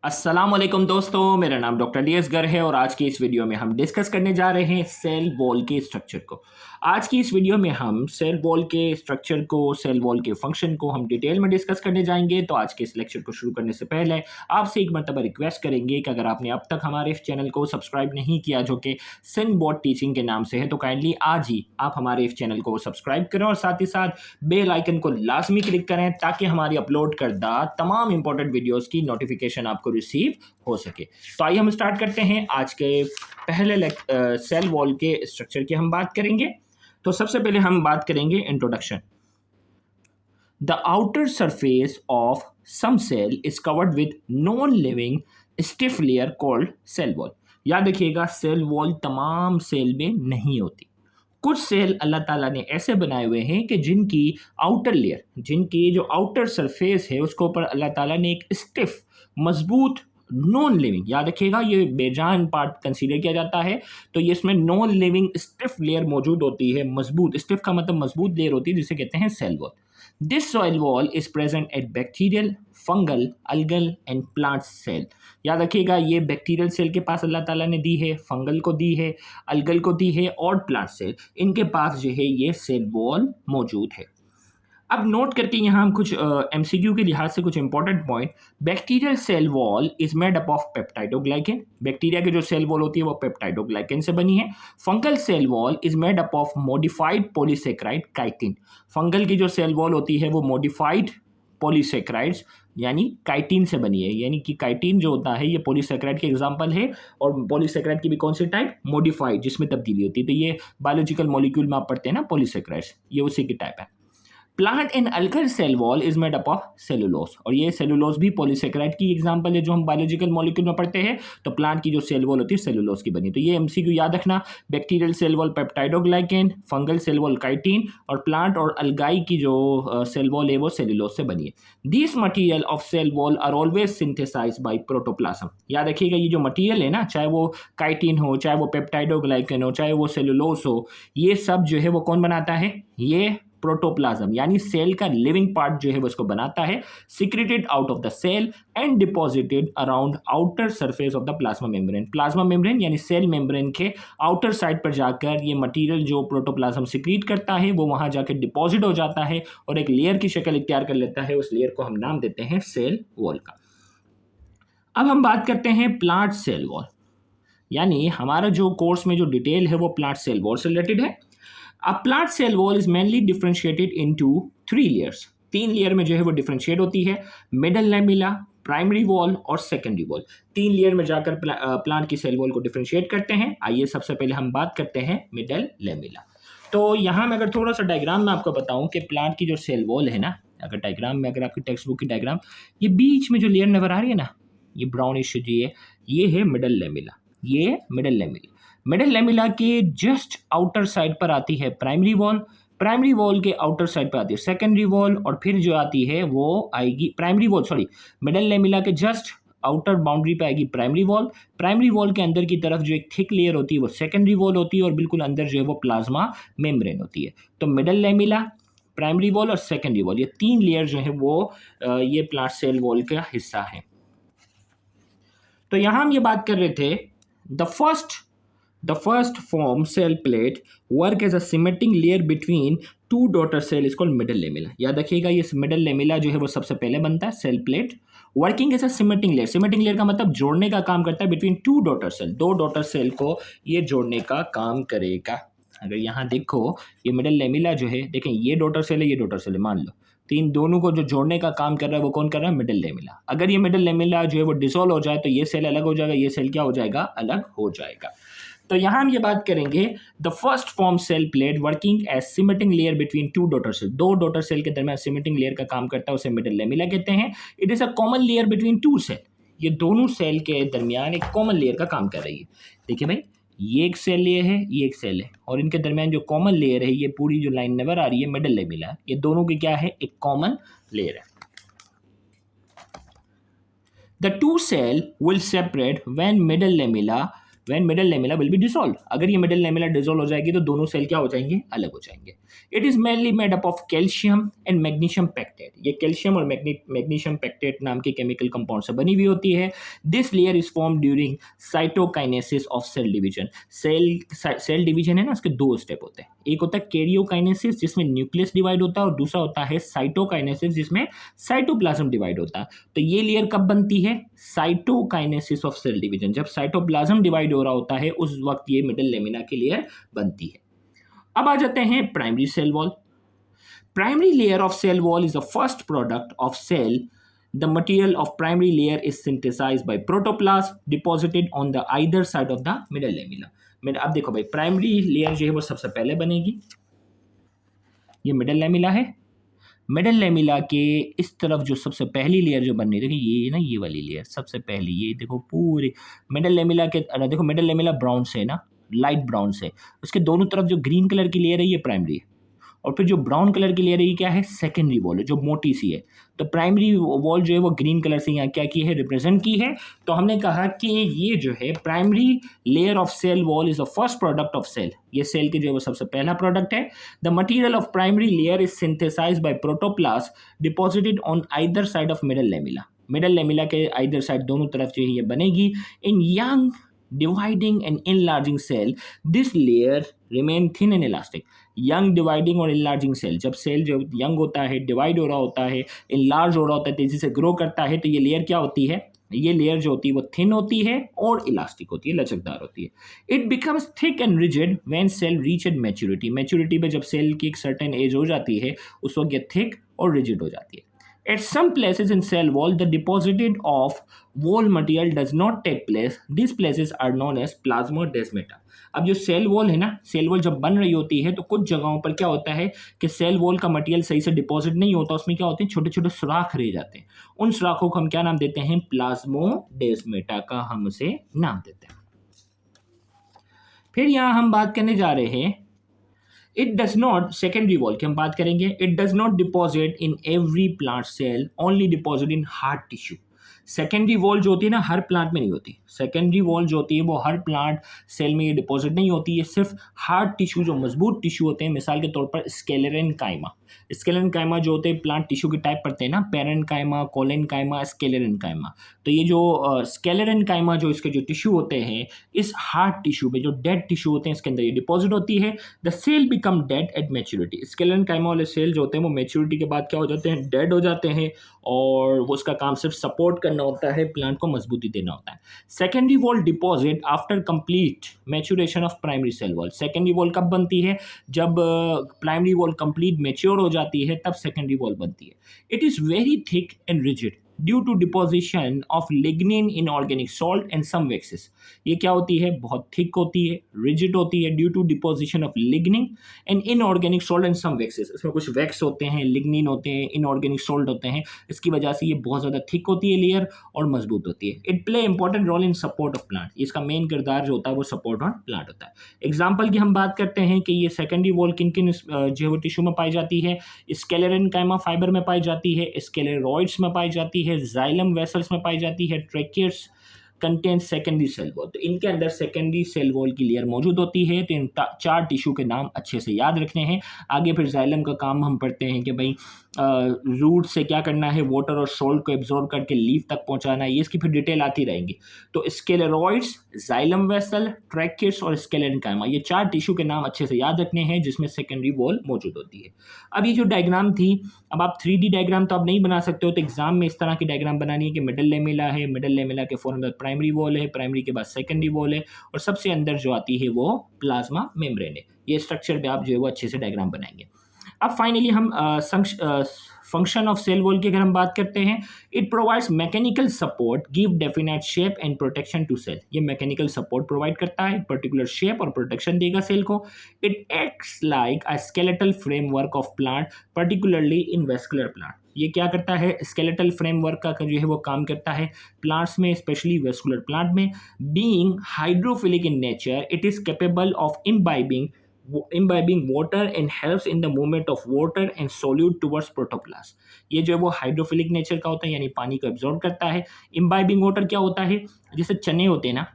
अस्सलाम वालेकुम दोस्तों, मेरा नाम डॉक्टर डीएस गर है और आज की इस वीडियो में हम डिस्कस करने जा रहे हैं सेल वॉल के स्ट्रक्चर को। आज की इस वीडियो में हम सेल वॉल के स्ट्रक्चर को, सेल वॉल के फंक्शन को हम डिटेल में डिस्कस करने जाएंगे। तो आज के इस लेक्चर को शुरू करने से पहले आपसे एक मरतबा रिक्वेस्ट करेंगे कि अगर आपने अब तक हमारे इस चैनल को सब्सक्राइब नहीं किया, जो कि सिंबॉट टीचिंग के नाम से है, तो काइंडली आज ही आप हमारे इस चैनल को सब्सक्राइब करें और साथ ही साथ बेल आइकन को लाजमी क्लिक करें ताकि हमारी अपलोड करदा तमाम इंपॉर्टेंट वीडियोस की नोटिफिकेशन आपको रिसीव हो सके। तो आइए हम स्टार्ट करते हैं। आज के पहले सेल वॉल के स्ट्रक्चर की हम बात करेंगे। तो सबसे पहले हम बात करेंगे introduction. The outer surface of some cell is covered with non living stiff layer called cell wall. याद रखिएगा, सेल वॉल तमाम सेल में नहीं होती। कुछ सेल अल्लाह ताला ने ऐसे बनाए हुए हैं कि जिनकी आउटर लेयर, जिनकी जो आउटर सरफेस है उसके ऊपर अल्लाह ताला ने एक स्टिफ, मजबूत, नॉन लिविंग, याद रखिएगा ये बेजान पार्ट कंसीडर किया जाता है। तो ये इसमें नॉन लिविंग स्टिफ लेयर मौजूद होती है। मजबूत, स्टिफ का मतलब मजबूत लेयर होती है, जिसे कहते हैं cell wall. This cell wall is present at bacterial, fungal, algal and plant cell. याद रखिएगा, ये बैक्टीरियल सेल के पास अल्लाह ताला ने दी है, फंगल को दी है, अलगल को दी है और प्लांट सेल, इनके पास जो है ये सेल वॉल मौजूद है। अब नोट करके यहाँ हम कुछ एमसीक्यू के लिहाज से कुछ important point. Bacterial cell wall is made up of peptidoglycan. Bacteria की जो सेल वॉल होती है वो पेप्टाइडोग्लाइकेन से बनी है। Fungal cell wall is made up of modified polysaccharide chitin. Fungal की जो सेल वॉल होती है वो मॉडिफाइड पॉलीसेक्राइड्स यानी काइटिन से बनी है। यानी कि काइटिन जो होता है ये पॉलीसेक्राइड के एग्जांपल है, और पॉलीसेक्राइड की भी कौन सी टाइप? मॉडिफाइड, जिसमें तब्दीली होती है। तो ये बायोलॉजिकल मॉलिक्यूल में आप पढ़ते हैं ना, पॉलीसेक्राइड्स, ये उसी की टाइप है। Plant and algal cell wall is made up of cellulose, और ये सेलुलोज भी पॉलीसेक्राइड की एग्जांपल है जो हम बायोलॉजिकल मॉलिक्यूल में पढ़ते हैं। तो प्लांट की जो सेल वॉल होती है सेलुलोज की बनी। तो ये एमसीक्यू याद रखना, bacterial cell wall peptidoglycan, fungal cell wall chitin, और प्लांट और अलगाई की जो सेल वॉल है वो सेलुलोज से बनी है। This material of cell wall are always synthesised by protoplasm. याद रखिएगा, ये जो मटीरियल है ना, चाहे वो काइटिन हो, चाहे वो पेप्टाइडोग्लाइकेन हो, चाहे वो सेलुलोज हो, ये सब जो है वो कौन बनाता है? ये प्रोटोप्लाज्म यानी सेल का लिविंग पार्ट जो है वो इसको बनाता है। Secreted out of the cell and deposited around outer surface of the plasma membrane. Plasma membrane यानी सेल मेम्ब्रेन के आउटर साइड पर जाकर ये मटेरियल जो प्रोटोप्लाज्म सिक्रीट करता है वो वहां जाकर डिपॉजिट हो जाता है और एक लेयर की शक्ल इख्तियार कर लेता है। उस लेयर को हम नाम देते हैं सेल वॉल का। अब हम बात करते हैं प्लांट सेल वॉल, यानी हमारा जो कोर्स में जो डिटेल है वो प्लांट सेल वॉल से रिलेटेड है। A plant cell wall is mainly differentiated into 3 layers। 3 layer में जो है वो डिफरेंशिएट होती है, मिडल लेमिला, प्राइमरी वॉल और सेकेंडरी वॉल। 3 लेयर में जाकर प्लांट की सेल वॉल को डिफरेंशिएट करते हैं। आइए सबसे पहले हम बात करते हैं मिडल लेमिला। तो यहाँ मैं अगर थोड़ा सा डायग्राम में आपको बताऊँ कि प्लांट की जो सेल वॉल है ना, अगर डायग्राम में, अगर आपकी टेक्स्ट बुक की डायग्राम, ये बीच में जो लेयर नजर आ रही है ना, ये ब्राउनिश ये है मिडल लेमिला। ये मिडल लेमिला, मिडल लेमिला के जस्ट आउटर साइड पर आती है प्राइमरी वॉल, प्राइमरी वॉल के आउटर साइड पर आती है सेकेंडरी वॉल, और फिर जो आती है वो आएगी primary wall, sorry, middle lamella के जस्ट आउटर बाउंड्री पे आएगी प्राइमरी वॉल। प्राइमरी वॉल के अंदर की तरफ जो एक थिक लेयर होती है वो सेकेंडरी वॉल होती है, और बिल्कुल अंदर जो है वो प्लाज्मा मेम्ब्रेन होती है। तो मिडल लेमिला, प्राइमरी वॉल और सेकेंडरी वॉल, ये 3 लेयर जो है वो ये प्लांट सेल वॉल का हिस्सा है। तो यहाँ हम ये बात कर रहे थे, The first form cell plate work as a cementing layer between two daughter cell is called middle lamella। याद रखिएगा, ये middle lamella जो है वो सबसे पहले बनता है cell plate, working as a cementing layer. Cementing layer का मतलब जोड़ने का काम करता है between 2 daughter cell, 2 daughter cell को ये जोड़ने का काम करेगा। अगर यहाँ देखो, ये मिडल लेमिला जो है, देखें ये डॉटर सेल है, ये डॉटर सेल है, मान लो, तो इन दोनों को जो जोड़ने का काम कर रहा है वो कौन कर रहा है? Middle lamella. अगर ये मिडल लेमिला जो है वो डिसॉल्व हो जाए तो ये सेल अलग हो जाएगा, ये सेल क्या हो जाएगा? अलग हो जाएगा। तो यहाँ हम ये बात करेंगे, the first form cell plate working as cementing layer between 2 daughter cell. 2 daughter cell के दरमियान सीमेंटिंग लेयर का काम करता है, उसे मिडल लेमिला कहते हैं। It is a common layer between 2 cell. ये दोनों सेल के दरमियान एक कॉमन लेयर का काम कर रही है। देखिए भाई, ये एक सेल लेयर है, ये एक सेल है, और इनके दरमियान जो कॉमन लेयर है, ये पूरी जो लाइन नजर आ रही है मिडल लेमिला, ये दोनों की क्या है? एक कॉमन लेयर है। The two cell will separate when middle lamella when middle lamella will be dissolve. अगर ये मिडल लेमिला डिसॉल्व हो जाएगी तो दोनों सेल क्या हो जाएंगे, अलग हो जाएंगे। It is mainly made up of calcium and magnesium pectate. ये कैल्शियम और मैग्नीशियम पेक्टेट नाम के केमिकल कंपाउंड से बनी हुई होती है। This layer is form during cytokinesis of cell division. Cell division है ना, उसके दो स्टेप होते हैं। एक होता है कैरियोकाइनेसिस जिसमें न्यूक्लियस डिवाइड होता है, और दूसरा होता है साइटोकाइनेसिस जिसमें साइटोप्लाज्म डिवाइड होता है। तो ये लेयर कब बनती है, साइटोकाइनेसिस ऑफ सेल डिवीजन। जब साइटोप्लाज्म डिवाइड हो रहा होता है उस वक्त ये मिडल लेमिना की लेयर बनती है। अब आ जाते हैं primary cell wall. Primary layer of cell wall is the first product of cell. The material of primary layer is synthesized by protoplasm deposited on the either side of the middle lamina. अब देखो भाई, primary layer जो है वो सबसे पहले बनेगी। ये मिडल लेमिला है। मिडल लेमिला के इस तरफ जो सबसे पहली लेयर जो बननी है, देखिए ये ना, ये वाली लेयर सबसे पहली, ये देखो पूरे मिडल लेमिला के, देखो मिडल लेमिला ब्राउन से है ना, लाइट ब्राउन से। उसके दोनों तरफ जो ग्रीन कलर की लेयर है ये प्राइमरी है, और फिर जो ब्राउन कलर की लेयर है ये क्या है, सेकेंडरी वॉल है, जो मोटी सी है। तो प्राइमरी वॉल जो है वो ग्रीन कलर से यहाँ क्या की है, रिप्रेजेंट की है। तो हमने कहा कि ये जो है primary layer of cell wall is the first product of cell. ये सेल के जो है वो सबसे पहला प्रोडक्ट है। The material of primary layer is synthesised by protoplast deposited on either side of middle lamella. Middle lamella के either side, दोनों तरफ जो है ये बनेगी। In young dividing and enlarging cell, this layer remain thin and elastic. Young dividing और enlarging cell, जब cell जो यंग होता है, डिवाइड हो रहा होता है, इनलार्ज हो रहा होता है, तेजी से ग्रो करता है, तो ये लेयर क्या होती है, ये लेयर जो होती है वो थिन होती है और इलास्टिक होती है, लचकदार होती है। It becomes thick and rigid when cell reached maturity. Maturity पे जब सेल की एक सर्टेन एज हो जाती है उस वक्त ये थिक और रिजिड हो जाती है। At some places in cell wall, the deposited of wall material does not take place. These places are known as plasmodesmata. अब जो सेल वॉल है ना, सेल वॉल जब बन रही होती है तो कुछ जगहों पर क्या होता है कि सेल वॉल का मटेरियल सही से डिपॉजिट नहीं होता, उसमें क्या होते हैं, छोटे छोटे सुराख रह जाते हैं। उन सुराखों को हम क्या नाम देते हैं, प्लाज्मोडेस्मेटा का हम उसे नाम देते हैं। फिर यहाँ हम बात करने जा रहे हैं, it does not, secondary wall की हम बात करेंगे। It does not deposit in every plant cell, only deposit in hard tissue. Secondary wall जो होती है ना, हर प्लांट में नहीं होती। सेकेंडरी वॉल जो होती है वो हर प्लांट सेल में ये डिपॉजिट नहीं होती है, सिर्फ हार्ड टिश्यू, जो मजबूत टिश्यू होते हैं, मिसाल के तौर पर स्केलेरेन्काइमा। स्केलेरेन्काइमा जो होते हैं प्लांट टिश्यू के टाइप पड़ते हैं ना, पेरेन्काइमा, कोलेन्काइमा, स्केलेरेन्काइमा। तो ये जो स्केलेरेन्काइमा जो इसके जो टिश्यू होते हैं, इस हार्ड टिश्यू में जो डेड टिश्यू होते हैं इसके अंदर ये डिपॉजिट होती है। The cell become dead at maturity. Sclerenchyma वाले सेल जो होते हैं वो मैच्योरिटी के बाद क्या हो जाते हैं, डेड हो जाते हैं, और वो उसका काम सिर्फ सपोर्ट करना होता है, प्लांट को मजबूती देना होता है। Secondary wall deposit after complete maturation of primary cell wall. Secondary wall कब बनती है, जब प्राइमरी वॉल कंप्लीट मैच्योर हो जाती है तब सेकेंडरी वॉल बनती है। It is very thick and rigid due to deposition of lignin in organic salt and some waxes. ये क्या होती है, बहुत थिक होती है, रिजिड होती है, due to deposition of lignin and inorganic salt and some waxes. इसमें कुछ वैक्स होते हैं, लिग्निन होते हैं, इनऑर्गेनिक सॉल्ट होते हैं, इसकी वजह से ये बहुत ज़्यादा थिक होती है लेयर और मजबूत होती है। It play important role in support of plant. इसका मेन किरदार जो होता है वो सपोर्ट ऑन प्लांट होता है। एग्जाम्पल की हम बात करते हैं कि ये सेकेंडरी वॉल किन किन जो है टिश्यू में पाई जाती है। स्केलेरेन्काइमा फाइबर में पाई जाती है, स्केलेरॉइड्स में पाई जाती है, जाइलम वेसल्स में पाई जाती है, ट्रेकियर्स कंटेन सेकेंडरी सेल वॉल। तो इनके अंदर सेकेंडरी सेल वॉल की लेयर मौजूद होती है। तो इन चार टिश्यू के नाम अच्छे से याद रखने हैं। आगे फिर जाइलम का काम हम पढ़ते हैं कि भाई रूट से क्या करना है, वाटर और सॉल्ट को एब्जॉर्ब करके लीफ तक पहुंचाना है, ये इसकी फिर डिटेल आती रहेंगी। तो स्केलेरॉइड्स, जाइलम वेसल, ट्रैकियर्स और स्केलेरेन्काइमा, ये चार टिश्यू के नाम अच्छे से याद रखने हैं जिसमें सेकेंडरी वॉल मौजूद होती है। अब ये जो डायग्राम थी, अब आप 3D डायग्राम तो आप नहीं बना सकते हो, तो एग्जाम में इस तरह की डायग्राम बनानी है कि मिडल लेमिला है, मिडल लेमिला के फौरन बाद प्राइमरी वॉल है, प्राइमरी के बाद सेकेंडरी वॉल है, और सबसे अंदर जो आती है वो प्लाज्मा मेम्ब्रेन है। ये स्ट्रक्चर पे आप जो है वो अच्छे से डायग्राम बनाएंगे। अब फाइनली हम फंक्शन ऑफ सेल वॉल की अगर हम बात करते हैं, it provides mechanical support, give definite shape and protection to cell. ये मैकेनिकल सपोर्ट प्रोवाइड करता है, पर्टिकुलर शेप और प्रोटेक्शन देगा सेल को। It acts like a skeletal framework of plant, particularly in vascular plant. ये क्या करता है, स्केलेटल फ्रेमवर्क का जो है वो काम करता है प्लांट्स में, स्पेशली वेस्कुलर प्लांट में। Being hydrophilic in nature, it is capable of imbibing water and helps in the movement of water and solute towards protoplasm। ये जो है वो हाइड्रोफिलिक नेचर का होता है, यानी पानी को एब्जॉर्ब करता है। इम्बाइबिंग वाटर क्या होता है, जैसे चने होते हैं ना,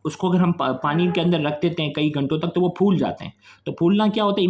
उसको अगर हम पानी के अंदर रख देते हैं कई घंटों तक तो वो फूल जाते हैं। तो फूलना क्या होता है,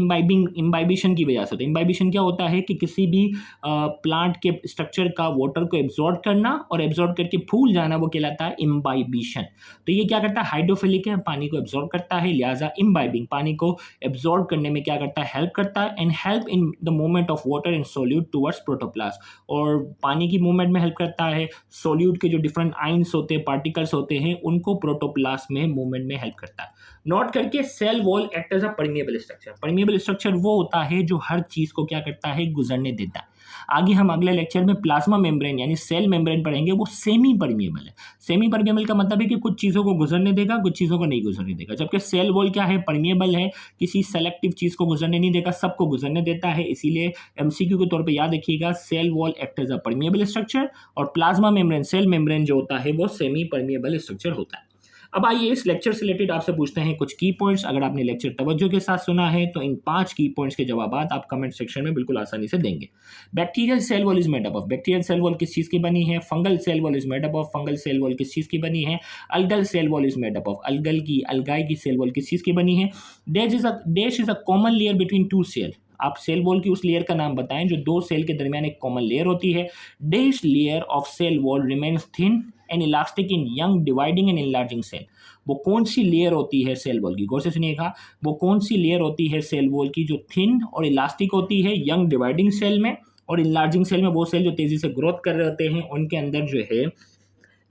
इम्बाइबिशन की वजह से होता है। इम्बाइबिशन क्या होता है कि किसी भी प्लांट के स्ट्रक्चर का वाटर को एब्जॉर्ब करना और एब्जॉर्ब करके फूल जाना, वो कहलाता है इम्बाइबिशन। तो ये क्या करता है, हाइड्रोफिलिक है, पानी को एब्जॉर्ब करता है, लिहाजा इम्बाइबिंग पानी को एब्जॉर्ब करने में क्या करता है, हेल्प करता है। And help in the movement of water and solute towards protoplast, और पानी की मूवमेंट में हेल्प करता है। सोल्यूट के जो डिफरेंट आइंस होते हैं, पार्टिकल्स होते हैं, उनको प्रोटोप्लास्ट में मूवमेंट में हेल्प करता है। नोट करके cell wall act as a permeable structure. Permeable structure वो होता है जो हर चीज को क्या करता है, गुजरने देता है। आगे हम अगले लेक्चर में प्लाज्मा मेम्ब्रेन यानी सेल मेम्ब्रेन पढ़ेंगे, वो सेमी परमिएबल है। सेमी परमिएबल का मतलब है कि कुछ चीजों को गुजरने देगा, कुछ चीजों को नहीं गुजरने देगा, जबकि सेल वॉल क्या है, परमिएबल है, किसी सेलेक्टिव चीज को गुजरने नहीं देगा, सबको गुजरने देता है। इसीलिए एमसीक्यू के तौर पे याद रखिएगा, cell wall act as a permeable structure, और प्लाज्मा मेम्ब्रेन, सेल मेम्ब्रेन जो होता है वो सेमी परमिएबल स्ट्रक्चर होता है। अब आइए इस लेक्चर से रिलेटेड आपसे पूछते हैं कुछ की पॉइंट्स। अगर आपने लेक्चर तवज्जो के साथ सुना है तो इन 5 की पॉइंट्स के जवाब आप कमेंट सेक्शन में बिल्कुल आसानी से देंगे। Bacterial cell wall is made up of, bacterial cell wall किस चीज की बनी है। Fungal cell wall is made up of, fungal cell wall किस चीज की बनी है। Algal cell wall is made up of, algae की सेल वॉल किस चीज की बनी है। Dash is a common layer between two cell, आप सेल वॉल की उस लेयर का नाम बताएं जो दो सेल के दरमियान एक कॉमन लेयर होती है। Dash layer of cell wall remains thin and elastic in young dividing and enlarging cell, वो कौन सी लेयर होती है सेल वॉल की, गौर से सुनिएगा, वो कौन सी लेयर होती है सेल वॉल की जो थिन और इलास्टिक होती है यंग डिवाइडिंग सेल में, और इनलार्जिंग सेल में वो सेल जो तेजी से ग्रोथ कर रहे होते हैं उनके अंदर जो है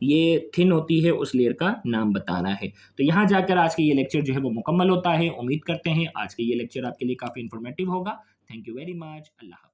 ये थिन होती है, उस लेयर का नाम बताना है। तो यहाँ जाकर आज के ये लेक्चर जो है वो मुकम्मल होता है। उम्मीद करते हैं आज के ये लेक्चर आपके लिए काफ़ी इंफॉर्मेटिव होगा। Thank you very much. अल्लाह हाफ़िज़।